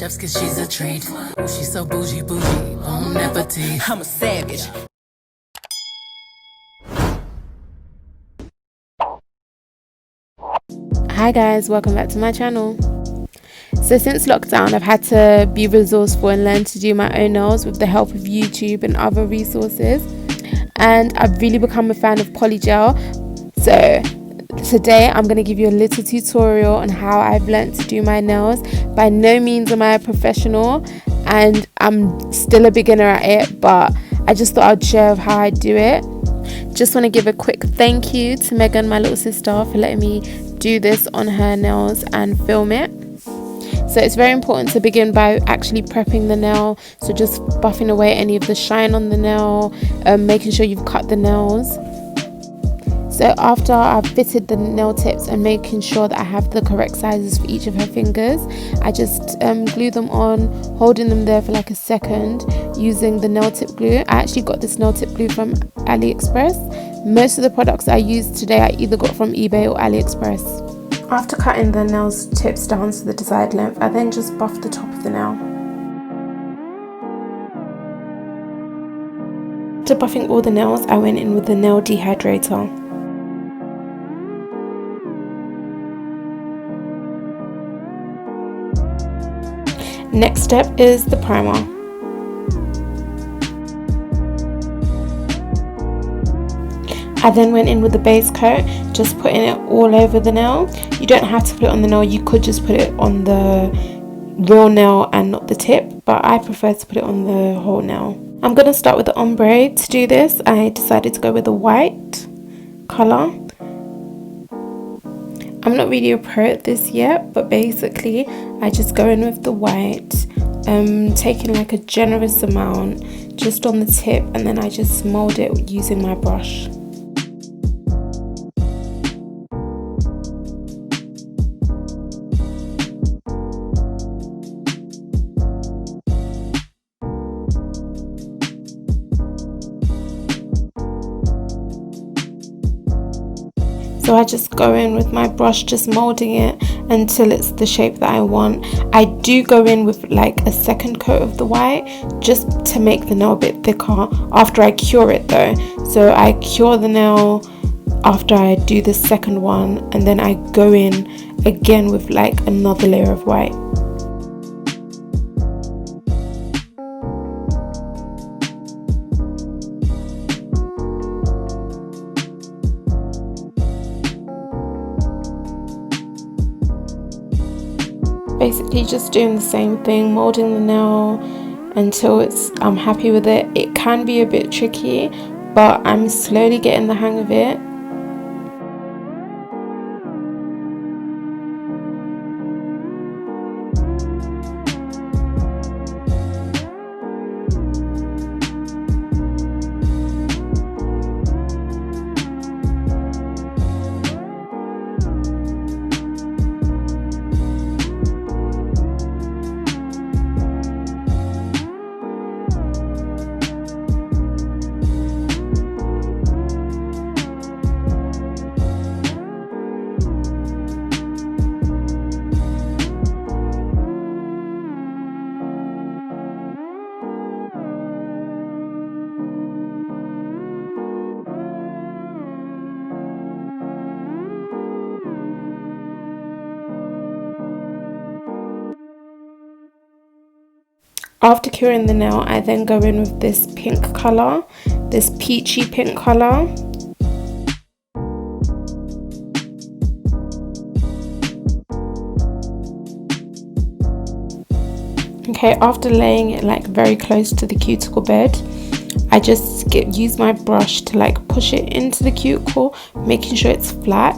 chefs cause she's a treat. Ooh, she's so bougie, bon appetit. I'm a savage. Hi guys, welcome back to my channel. So since lockdown, I've had to be resourceful and learn to do my own nails with the help of YouTube and other resources. And I've really become a fan of Polygel. So today I'm going to give you a little tutorial on how I've learned to do my nails. By no means am I a professional and I'm still a beginner at it, but I just thought I'd share how I do it. Just want to give a quick thank you to Megan, my little sister, for letting me do this on her nails and film it. So it's very important to begin by actually prepping the nail, so just buffing away any of the shine on the nail, making sure you've cut the nails. So after I've fitted the nail tips and making sure that I have the correct sizes for each of her fingers, I just glue them on, holding them there for like a second using the nail tip glue. I actually got this nail tip glue from Aliexpress. Most of the products I use today I either got from eBay or Aliexpress. After cutting the nails tips down to the desired length, I then just buff the top of the nail. After buffing all the nails, I went in with the nail dehydrator. Next step is the primer. I then went in with the base coat, just putting it all over the nail. You don't have to put it on the nail, you could just put it on the real nail and not the tip, but I prefer to put it on the whole nail. I'm going to start with the ombre. To do this, I decided to go with the white colour. I'm not really a pro at this yet, but basically I just go in with the white, taking like a generous amount just on the tip, and then I just mould it using my brush. So I just go in with my brush, just molding it until it's the shape that I want. I do go in with like a second coat of the white just to make the nail a bit thicker after I cure it though. So I cure the nail after I do the second one, and then I go in again with like another layer of white. Basically just doing the same thing, molding the nail until I'm happy with it. It can be a bit tricky, but I'm slowly getting the hang of it. After curing the nail, I then go in with this pink colour, this peachy pink colour. Okay, after laying it like very close to the cuticle bed, I just use my brush to like push it into the cuticle, making sure it's flat.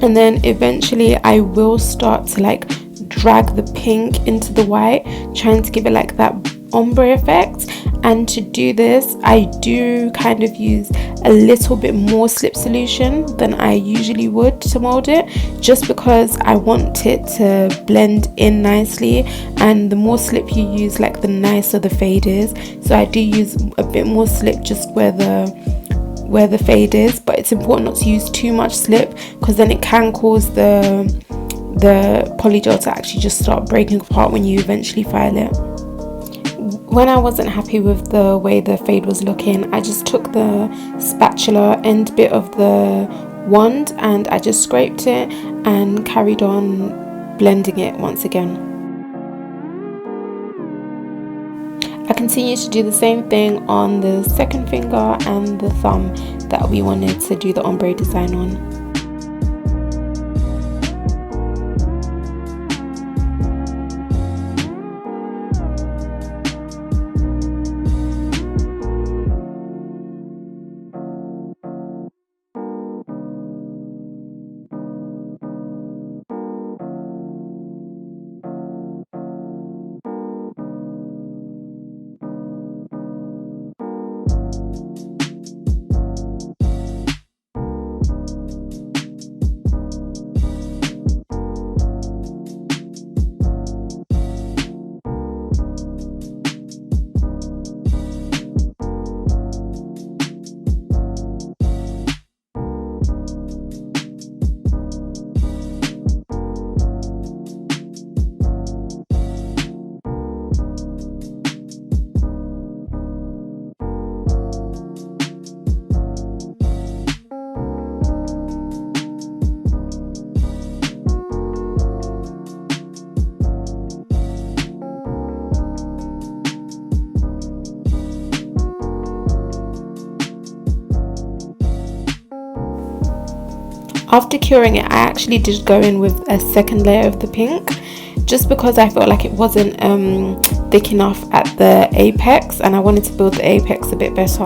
And then eventually I will start to like drag the pink into the white, trying to give it like that ombre effect. And to do this, I do kind of use a little bit more slip solution than I usually would to mold it, just because I want it to blend in nicely, and the more slip you use, like the nicer the fade is. So I do use a bit more slip just where the fade is, but it's important not to use too much slip because then it can cause the the polygel to actually just start breaking apart when you eventually file it. When I wasn't happy with the way the fade was looking, I just took the spatula end bit of the wand and I just scraped it and carried on blending it once again. I continued to do the same thing on the second finger and the thumb that we wanted to do the ombre design on. After curing it, I actually did go in with a second layer of the pink, just because I felt like it wasn't thick enough at the apex and I wanted to build the apex a bit better.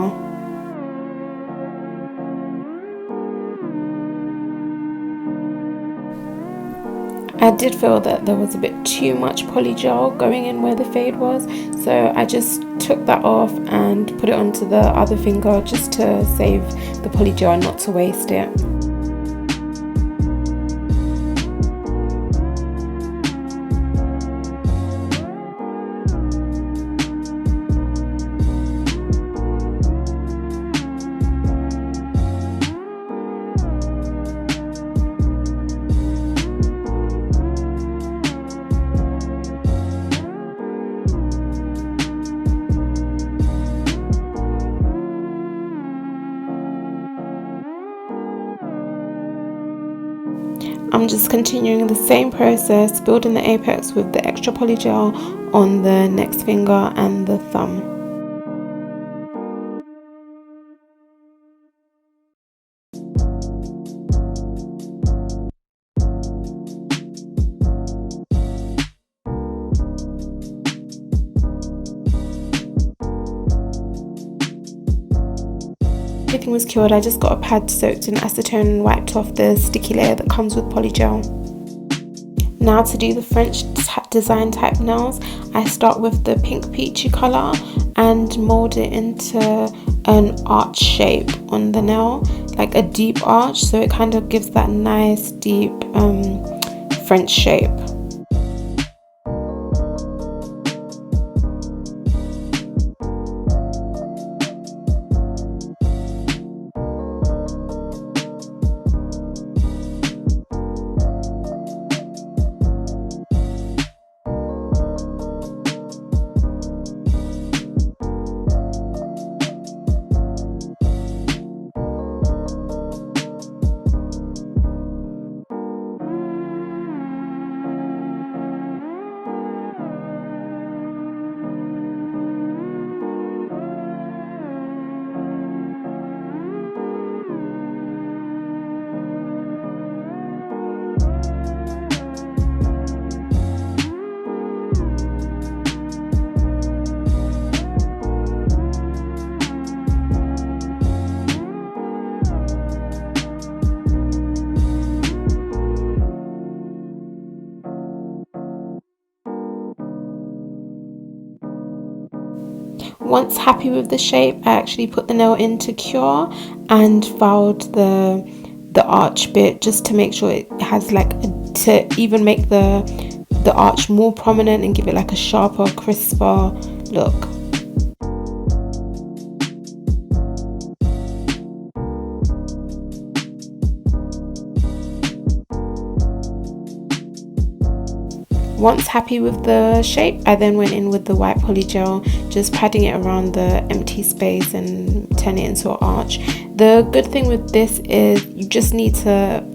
I did feel that there was a bit too much polygel going in where the fade was, so I just took that off and put it onto the other finger just to save the polygel and not to waste it. I'm just continuing the same process, building the apex with the extra polygel on the next finger and the thumb. Everything was cured. I just got a pad soaked in acetone and wiped off the sticky layer that comes with polygel. Now to do the French design type nails, I start with the pink peachy colour and mould it into an arch shape on the nail, like a deep arch, so it kind of gives that nice deep French shape. Once happy with the shape, I actually put the nail into cure and filed the arch bit just to make sure it has to even make the arch more prominent and give it like a sharper, crisper look. Once happy with the shape, I then went in with the white polygel, just padding it around the empty space and turn it into an arch. The good thing with this is you just need to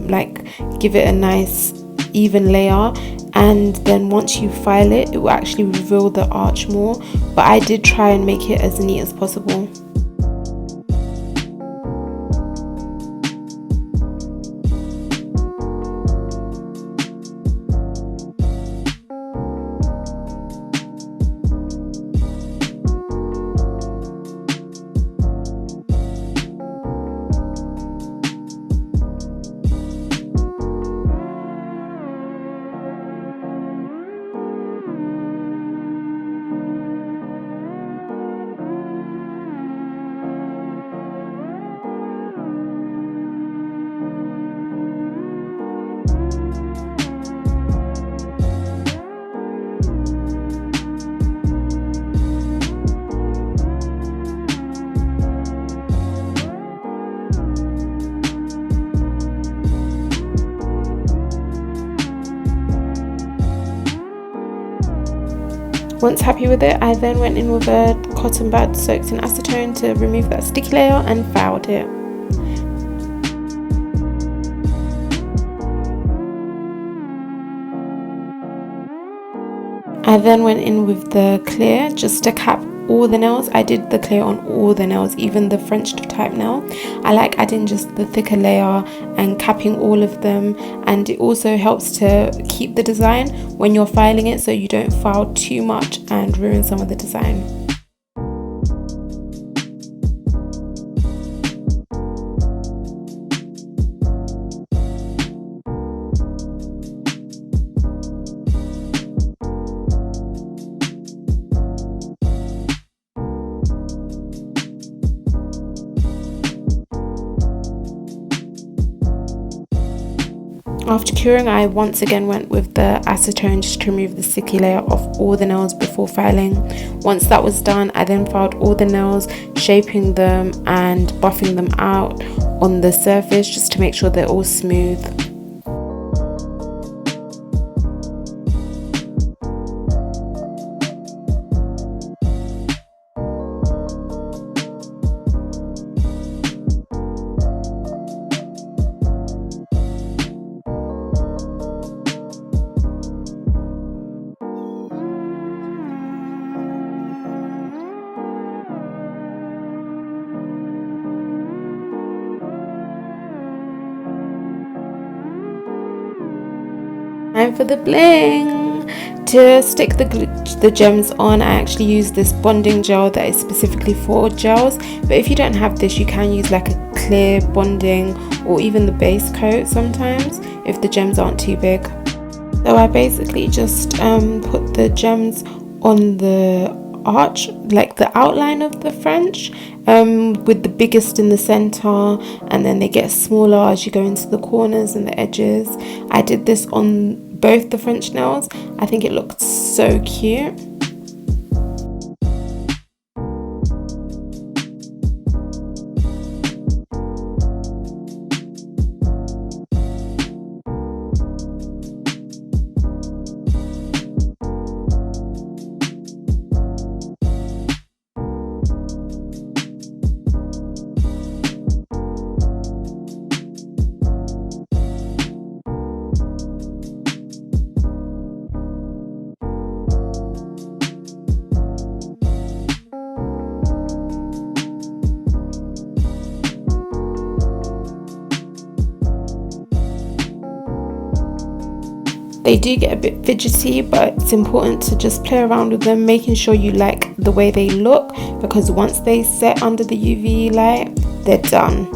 like give it a nice even layer, and then once you file it, it will actually reveal the arch more, but I did try and make it as neat as possible. Once happy with it, I then went in with a cotton bud soaked in acetone to remove that sticky layer and filed it. I then went in with the clear just to cap all the nails. I did the clear on all the nails, even the French type nail. I like adding just the thicker layer and capping all of them, and it also helps to keep the design when you're filing it so you don't file too much and ruin some of the design. After curing, I once again went with the acetone just to remove the sticky layer off all the nails before filing. Once that was done, I then filed all the nails, shaping them and buffing them out on the surface just to make sure they're all smooth. Time for the bling. To stick the gems on, I actually use this bonding gel that is specifically for gels, but if you don't have this, you can use like a clear bonding or even the base coat sometimes if the gems aren't too big. So I basically just put the gems on the arch, like the outline of the French, with the biggest in the center, and then they get smaller as you go into the corners and the edges. I did this on both the French nails. I think it looked so cute. They do get a bit fidgety, but it's important to just play around with them, making sure you like the way they look, because once they set under the UV light, they're done.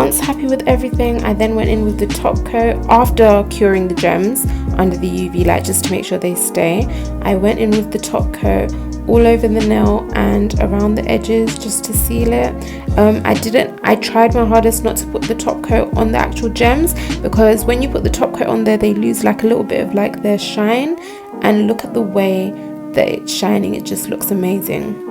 once happy with everything, I then went in with the top coat after curing the gems under the UV light just to make sure they stay. I went in with the top coat all over the nail and around the edges just to seal it. I tried my hardest not to put the top coat on the actual gems, because when you put the top coat on there, they lose like a little bit of like their shine, and look at the way that it's shining, it just looks amazing.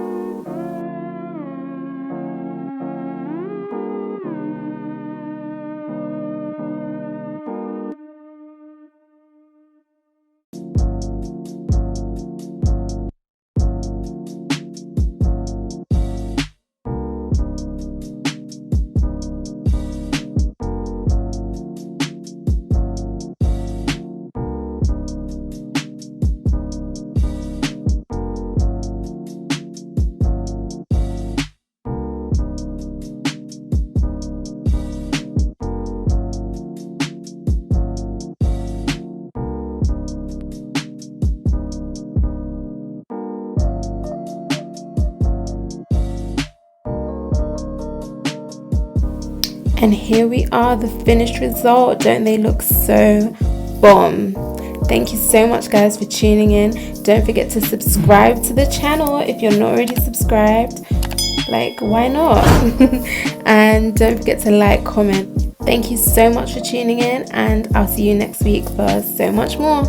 And here we are, the finished result. Don't they look so bomb? Thank you so much guys for tuning in. Don't forget to subscribe to the channel if you're not already subscribed. Like, why not? And don't forget to like, comment. Thank you so much for tuning in, and I'll see you next week for so much more.